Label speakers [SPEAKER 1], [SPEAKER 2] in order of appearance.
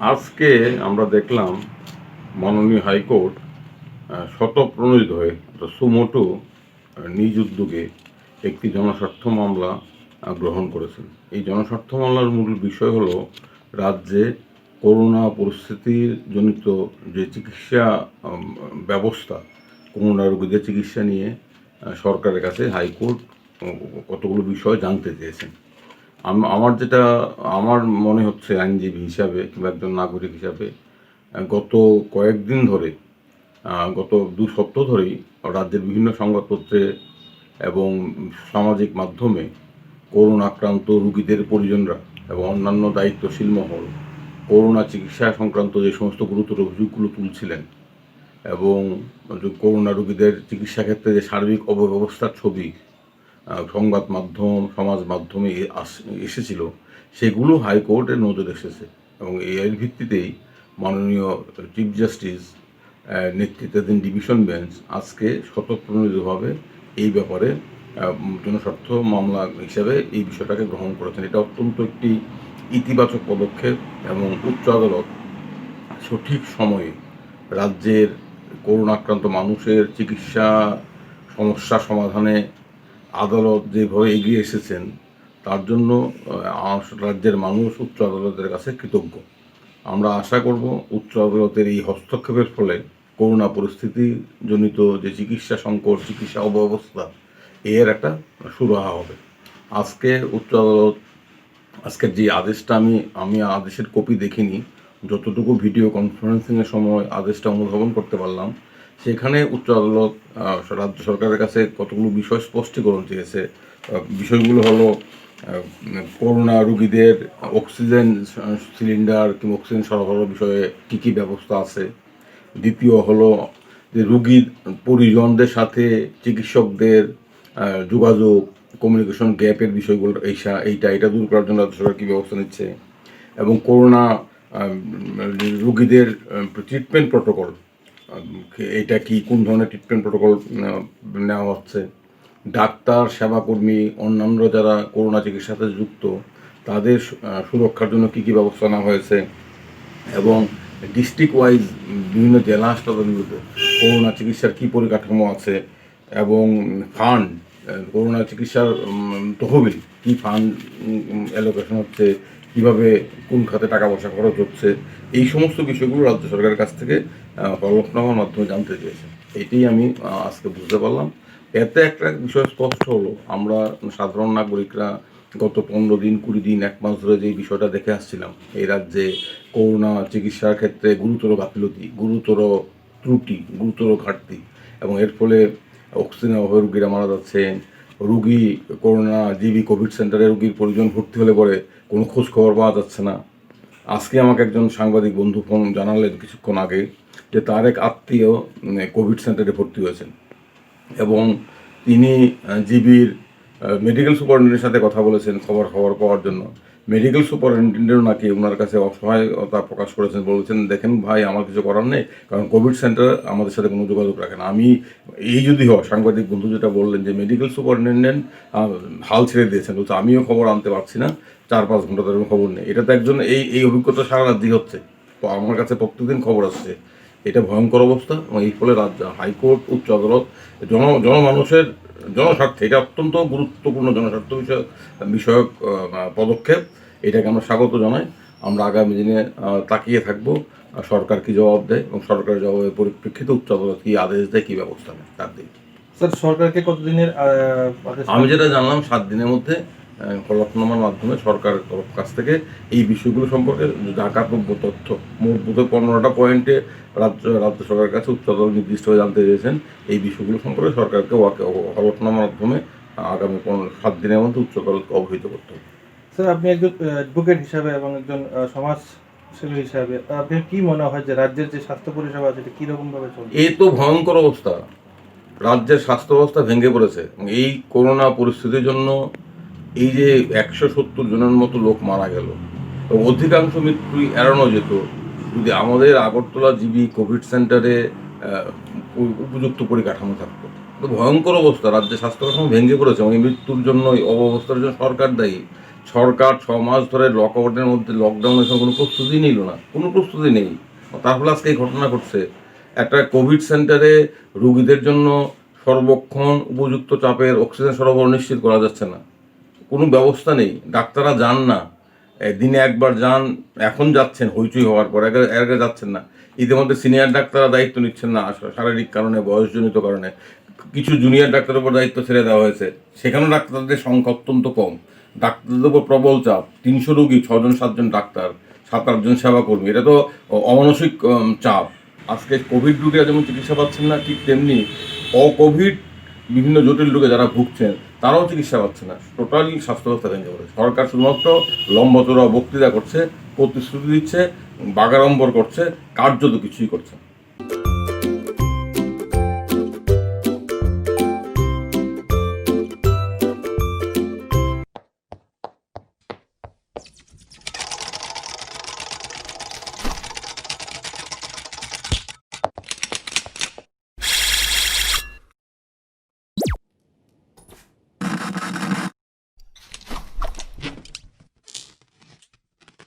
[SPEAKER 1] আজকে আমরা দেখলাম মাননীয় হাইকোর্ট স্বতঃপ্রণোদিত হয়ে সুমোটো নিজ উদ্যোগে একটি জনস্বার্থ মামলা গ্রহণ করেছেন। এই জনস্বার্থ মামলার মূল বিষয় হলো রাজ্যে করোনা পরিস্থিতির জনিত যে চিকিৎসা ব্যবস্থা, করোনা রোগীদের চিকিৎসা নিয়ে সরকারের কাছে হাইকোর্ট কতগুলো বিষয় জানতে চেয়েছেন। আমার মনে হচ্ছে আইনজীবী হিসাবে কিংবা একজন নাগরিক হিসাবে গত কয়েকদিন ধরে, গত 2 সপ্তাহ ধরেই রাজ্যের বিভিন্ন সংবাদপত্রে এবং সামাজিক মাধ্যমে করোনা আক্রান্ত রোগীদের পরিজনরা এবং অন্যান্য দায়িত্বশীল মহল করোনা চিকিৎসা সংক্রান্ত যে সমস্ত গুরুতর অভিযোগগুলো তুলছিলেন এবং করোনা রোগীদের চিকিৎসা ক্ষেত্রে যে সার্বিক অব্যবস্থার ছবি সংবাদ মাধ্যম, সমাজ মাধ্যমে এসেছিল, সেগুলো হাইকোর্টের নজরে এসেছে এবং এর ভিত্তিতেই মাননীয় চিফ জাস্টিস নেতৃত্বাধীন ডিভিশন বেঞ্চ আজকে স্বতঃপ্রণোদিতভাবে এই ব্যাপারে জনস্বার্থ মামলা হিসেবে এই বিষয়টাকে গ্রহণ করেছেন। এটা অত্যন্ত একটি ইতিবাচক পদক্ষেপ এবং উচ্চ আদালত সঠিক সময়ে রাজ্যের করোনা আক্রান্ত মানুষের চিকিৎসা সমস্যা সমাধানে আদালত যেভাবে এগিয়ে এসেছেন তার জন্য রাজ্যের মানুষ উচ্চ আদালতের কাছে কৃতজ্ঞ। আমরা আশা করব উচ্চ আদালতের এই হস্তক্ষেপের ফলে করোনা পরিস্থিতি জনিত যে চিকিৎসা সংকট, চিকিৎসা অব্যবস্থা, এর একটা সুরাহা হবে। আজকে উচ্চ আদালত আজকের যে আদেশটা আমি আদেশের কপি দেখিনি, যতটুকু ভিডিও কনফারেন্সিংয়ের সময় আদেশটা অনুধাবন করতে পারলাম, সেখানে উচ্চ আদালত রাজ্য সরকারের কাছে কতগুলো বিষয় স্পষ্টীকরণ চেয়েছে। বিষয়গুলো হলো করোনা রোগীদের অক্সিজেন সিলিন্ডার কিংবা অক্সিজেন সরবরাহ বিষয়ে কী কী ব্যবস্থা আছে। দ্বিতীয় হলো যে রোগীর পরিজনদের সাথে চিকিৎসকদের যোগাযোগ, কমিউনিকেশন গ্যাপের বিষয়গুলো এইটা দূর করার জন্য রাজ্য সরকার কী ব্যবস্থা নিচ্ছে এবং করোনা রোগীদের ট্রিটমেন্ট প্রটোকল, এটা কি, কোন ধরনের ট্রিটমেন্ট প্রটোকল নেওয়া হচ্ছে, ডাক্তার, সেবাকর্মী, অন্যান্য যারা করোনা চিকিৎসার সাথে যুক্ত তাদের সুরক্ষার জন্য কী কী ব্যবস্থা নেওয়া হয়েছে এবং ডিস্ট্রিক্ট ওয়াইজ বিভিন্ন জেলা হাসপাতালগুলোতে করোনা চিকিৎসার কী পরিকাঠামো আছে এবং ফান্ড, করোনা চিকিৎসার তহবিল কী ফান্ড অ্যালোকেশন হচ্ছে, কীভাবে কোন খাতে টাকা পয়সা খরচ হচ্ছে, এই সমস্ত বিষয়গুলো রাজ্য সরকারের কাছ থেকে হলফনামার মাধ্যমে জানতে চেয়েছে। এটাই আমি আজকে বুঝতে পারলাম। এতে একটা বিষয় স্পষ্ট হলো, আমরা সাধারণ নাগরিকরা গত 15 দিন, 20 দিন, 1 মাস ধরে যে বিষয়টা দেখে আসছিলাম, এই রাজ্যে করোনা চিকিৎসার ক্ষেত্রে গুরুতর গাফিলতি, গুরুতর ত্রুটি, গুরুতর ঘাটতি এবং এর ফলে অক্সিজেনের অভাবে রুগীরা মারা যাচ্ছে। রুগী করোনা জিবি কোভিড সেন্টারে রুগীর পরিজন ভর্তি হলে পরে কোনো খোঁজ খবর পাওয়া যাচ্ছে না। আজকে আমাকে একজন সাংবাদিক বন্ধু ফোন জানালেন কিছুক্ষণ আগে যে তার এক আত্মীয় কোভিড সেন্টারে ভর্তি হয়েছেন এবং তিনি জিবির মেডিকেল সুপারিনটেন্ডেন্টের সাথে কথা বলেছেন খবর পাওয়ার জন্য। মেডিকেল সুপারিনটেন্ডেন্টও নাকি ওনার কাছে অসহায়তা প্রকাশ করেছেন, বলেছেন দেখেন ভাই, আমার কিছু করার নেই, কারণ কোভিড সেন্টার আমাদের সাথে কোনো যোগাযোগ রাখে না। আমি এই যদি হয়, সাংবাদিক বন্ধু যেটা বললেন যে মেডিকেল সুপারিনটেন্ডেন্ট হাল ছেড়ে দিয়েছেন, বলছে আমিও খবর আনতে পারছি না, 4-5 ঘন্টা ধরে খবর নেই। এটা তো একজন এই অভিজ্ঞতা সারা রাজ্যেই হচ্ছে, তো আমার কাছে প্রত্যেকদিন খবর আসছে। এটা ভয়ঙ্কর অবস্থা এবং এই ফলে হাইকোর্ট, উচ্চ আদালত জনমানুষের জনস্বার্থে এটা অত্যন্ত গুরুত্বপূর্ণ জনস্বার্থ বিষয়ক পদক্ষেপ। এটাকে আমরা স্বাগত জানাই। আমরা আগামী দিনে তাকিয়ে থাকবো সরকার কি জবাব দেয় এবং সরকারের জবাবের পরিপ্রেক্ষিতে উচ্চ আদালত কি আদেশ দেয়, কি ব্যবস্থা নেয় তার দিন।
[SPEAKER 2] স্যার, সরকারকে কতদিনের
[SPEAKER 1] আমি যেটা জানলাম 7 দিনের মধ্যে হলফনামার মাধ্যমে সরকার কাছ থেকে এই বিষয়গুলো সম্পর্কে ঢাকাপ্রব্য তথ্য, মোট বোধ 15টা পয়েন্টে রাজ্য সরকারের কাছে উচ্চ আদালত নির্দিষ্টভাবে জানতে চেয়েছেন। এই বিষয়গুলো সম্পর্কে সরকারকে হলফনামার মাধ্যমে আগামী 7 দিনের মধ্যে উচ্চ আদালতকে অবহিত করতে হবে।
[SPEAKER 2] স্যার, আপনি একজন অ্যাডভোকেট হিসাবে এবং একজন সমাজসেবী হিসাবে আপনার কি মনে হয় যে রাজ্যের যে স্বাস্থ্য পরিষেবা আছে এটা কীরকমভাবে চলছে?
[SPEAKER 1] এই তো ভয়ঙ্কর অবস্থা, রাজ্যের স্বাস্থ্য ব্যবস্থা ভেঙে পড়েছে। এই করোনা পরিস্থিতির জন্য এই যে 170 জনের মতো লোক মারা গেল এবং অধিকাংশ মৃত্যুই এড়ানো যেত যদি আমাদের আগরতলা জিবি কোভিড সেন্টারে উপযুক্ত পরিকাঠামো থাকতো। তো ভয়ঙ্কর অবস্থা, রাজ্যের স্বাস্থ্য কাঠামো ভেঙে পড়েছে এবং এই মৃত্যুর জন্য, এই অবস্থার জন্য সরকার দায়ী। সরকার 6 মাস ধরে লকআউটের মধ্যে লকডাউনের সময় কোনো প্রস্তুতি নিল না, কোনো প্রস্তুতি নেই। তার ফলে আজকে এই ঘটনা ঘটছে। একটা কোভিড সেন্টারে রোগীদের জন্য সর্বক্ষণ উপযুক্ত চাপের অক্সিজেন সরবরাহ নিশ্চিত করা যাচ্ছে না, কোনো ব্যবস্থা নেই। ডাক্তাররা যান না, দিনে একবার যান, এখন যাচ্ছেন হইচই হওয়ার পর, আগে আগে যাচ্ছেন না। ইতিমধ্যে সিনিয়র ডাক্তাররা দায়িত্ব নিচ্ছেন না শারীরিক কারণে, বয়সজনিত কারণে। কিছু জুনিয়র ডাক্তারের উপর দায়িত্ব ছেড়ে দেওয়া হয়েছে, সেখানেও ডাক্তারদের সংখ্যা অত্যন্ত কম। ডাক্তারদের উপর প্রবল চাপ, 300 রোগী, 6-7জন ডাক্তার, 7-8জন সেবাকর্মী, এটা তো অমানসিক চাপ। আজকে কোভিড রোগীরা যেমন চিকিৎসা পাচ্ছেন না, ঠিক তেমনি অকোভিড বিভিন্ন জটিল রোগে যারা ভুগছেন তারাও চিকিৎসা পাচ্ছে না। টোটালি স্বাস্থ্য ব্যবস্থা ভেঙে পড়েছে। সরকার শুধুমাত্র লম্বা চড়া বক্তৃতা করছে, প্রতিশ্রুতি দিচ্ছে, বাগাড়ম্বর করছে, কার্যত কিছুই করছে না।